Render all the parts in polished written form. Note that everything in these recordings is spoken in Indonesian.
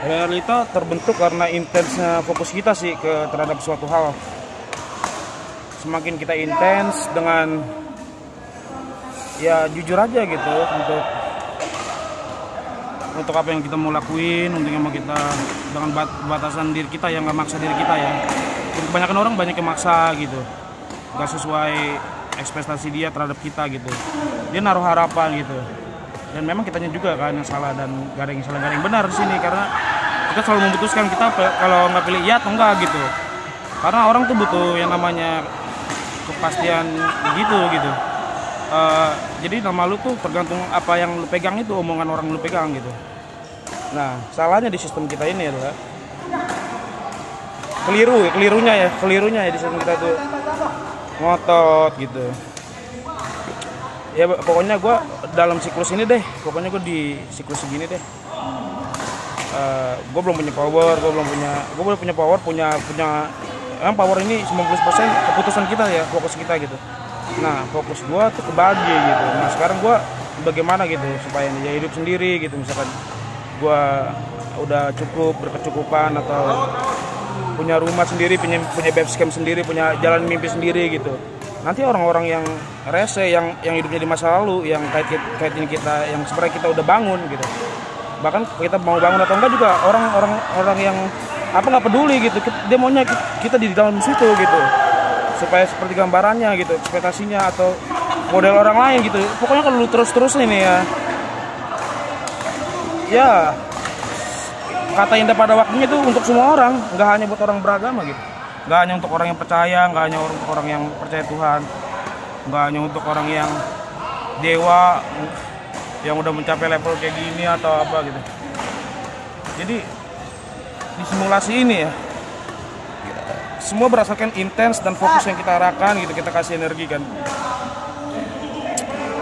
Realita terbentuk karena intensnya fokus kita sih terhadap suatu hal. Semakin kita intens dengan ya jujur aja gitu untuk apa yang kita mau lakuin, untuk yang mau kita dengan batasan diri kita yang nggak maksa diri kita ya. Kebanyakan orang banyak yang maksa gitu, nggak sesuai ekspektasi dia terhadap kita gitu. Dia naruh harapan gitu. Dan memang kitanya juga kan yang salah, dan gak ada yang salah, gak ada yang benar di sini, karena kita selalu memutuskan kita kalau nggak pilih iya atau enggak gitu. Karena orang tuh butuh yang namanya kepastian gitu. Jadi nama lu tuh tergantung apa yang lu pegang, itu omongan orang lu pegang gitu. Nah, salahnya di sistem kita ini adalah kelirunya ya di sistem kita tuh ngotot gitu. Ya pokoknya gue dalam siklus ini deh, pokoknya gue di siklus segini deh. Gue belum punya power, emang power ini 90% keputusan kita ya, fokus kita gitu. Nah, fokus gue tuh kebagi gitu. Nah, sekarang gue bagaimana gitu supaya dia hidup sendiri gitu. Misalkan gue udah berkecukupan atau punya rumah sendiri, punya base camp sendiri, punya jalan mimpi sendiri gitu. Nanti orang-orang yang rese, yang hidupnya di masa lalu, yang kaitin kita, yang sebenarnya kita udah bangun gitu. Bahkan kita mau bangun atau enggak juga orang yang nggak peduli gitu. Dia maunya kita di dalam situ gitu. Supaya seperti gambarannya gitu, ekspektasinya atau model orang lain gitu. Pokoknya kalau lu terus ini ya kata indah pada waktunya itu untuk semua orang, nggak hanya buat orang beragama gitu. Nggak hanya untuk orang yang percaya, nggak hanya untuk orang yang percaya Tuhan, nggak hanya untuk orang yang dewa yang udah mencapai level kayak gini atau apa gitu. Jadi di simulasi ini ya, semua berdasarkan intens dan fokus yang kita arahkan gitu, kita kasih energi kan.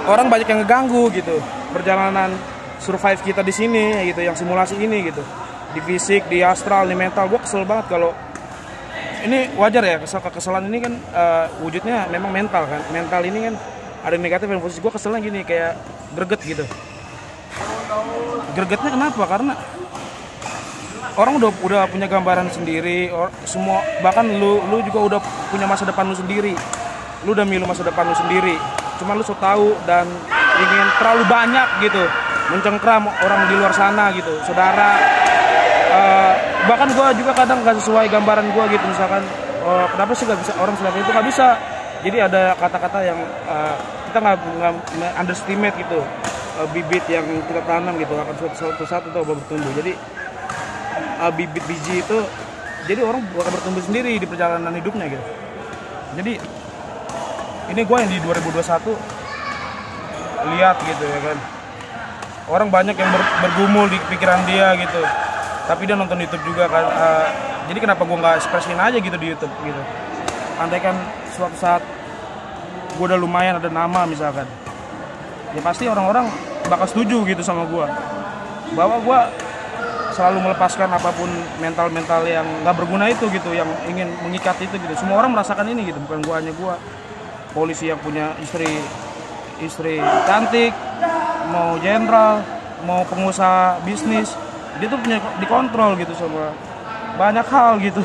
Orang banyak yang ngeganggu gitu perjalanan survive kita di sini gitu, yang simulasi ini gitu. Di fisik, di astral, di mental, gue kesel banget kalau ini wajar ya, kekesalan ini kan wujudnya memang mental kan. Mental ini kan ada negatif dan positif. Gue keselnya gini, kayak greget gitu. Gregetnya kenapa? Karena orang udah punya gambaran sendiri, semua, bahkan lu juga udah punya masa depan lu sendiri. Lu udah milih masa depan lu sendiri. Cuma lu so tahu dan ingin terlalu banyak gitu mencengkram orang di luar sana gitu, saudara. Bahkan gue juga kadang gak sesuai gambaran gue gitu, misalkan kenapa sih gak bisa orang seperti itu, gak bisa. Jadi ada kata-kata yang kita nggak underestimate gitu, bibit yang kita tanam gitu akan suatu saat itu bertumbuh. Jadi bibit biji itu, jadi orang akan bertumbuh sendiri di perjalanan hidupnya gitu. Jadi ini gue yang di 2021 lihat gitu ya kan, orang banyak yang bergumul di pikiran dia gitu. Tapi dia nonton YouTube juga kan, jadi kenapa gue nggak ekspresin aja gitu di YouTube gitu. Andai kan suatu saat gue udah lumayan ada nama misalkan, ya pasti orang-orang bakal setuju gitu sama gue, bahwa gue selalu melepaskan apapun mental yang nggak berguna itu gitu, yang ingin mengikat itu gitu. Semua orang merasakan ini gitu, bukan gue, hanya gue. Polisi yang punya istri cantik, mau jenderal, mau pengusaha bisnis, dia tuh punya dikontrol gitu sama banyak hal gitu.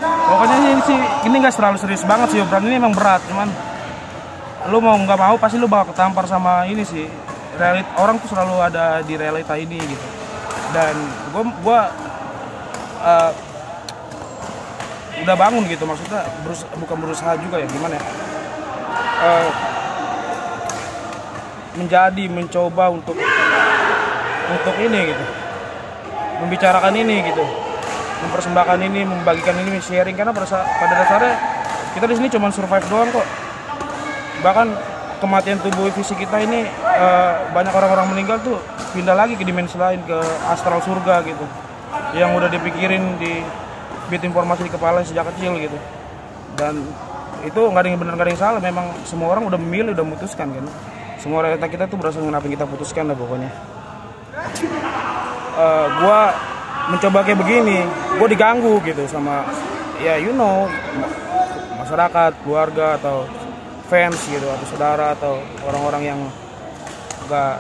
Pokoknya ini nggak terlalu serius banget sih, obrolan ini emang berat, cuman lu mau nggak mau pasti lu bakal ketampar sama ini sih. Orang tuh selalu ada di realita ini gitu. Dan gue udah bangun gitu, maksudnya bukan berusaha juga ya, gimana ya, mencoba untuk ini gitu, membicarakan ini gitu, mempersembahkan ini, membagikan ini, sharing, karena pada dasarnya kita di sini cuma survive doang kok. Bahkan kematian tubuh fisik kita ini, banyak orang-orang meninggal tuh pindah lagi ke dimensi lain, ke astral surga gitu, yang udah dipikirin di bit informasi di kepala sejak kecil gitu. Dan itu nggak ada yang benar, nggak ada yang salah, memang semua orang udah memilih, udah memutuskan kan. Semua realita kita tuh berdasarkan apa yang kita putuskan lah pokoknya. Gue mencoba kayak begini, gue diganggu gitu sama ya masyarakat, keluarga atau fans gitu, atau saudara, atau orang-orang yang nggak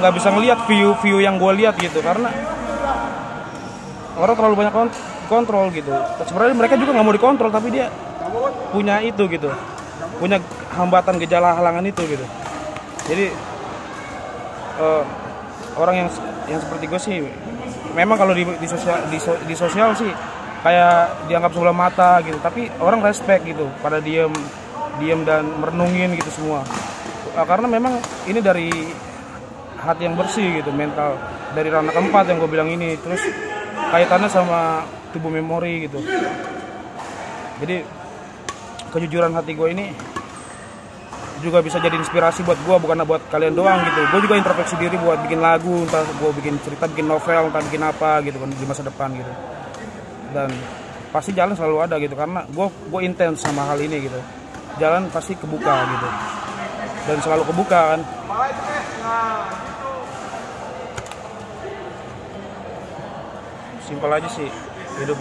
nggak bisa ngelihat view yang gue lihat gitu, karena orang terlalu banyak kontrol gitu. Sebenarnya mereka juga nggak mau dikontrol, tapi dia punya itu gitu, punya hambatan, gejala, halangan itu gitu. Jadi orang yang seperti gue sih memang kalau di sosial sih kayak dianggap sebelah mata gitu, tapi orang respect gitu pada diem dan merenungin gitu semua. Karena memang ini dari hati yang bersih gitu, mental dari ranah keempat yang gue bilang ini, terus kaitannya sama tubuh memori gitu. Jadi kejujuran hati gue ini juga bisa jadi inspirasi buat gue, bukan buat kalian doang gitu. Gue juga introspeksi diri buat bikin lagu, entah gue bikin cerita, bikin novel, entah bikin apa gitu kan di masa depan gitu. Dan pasti jalan selalu ada gitu, karena gue intens sama hal ini gitu. Jalan pasti kebuka gitu, dan selalu kebuka kan. Simpel aja sih hidup.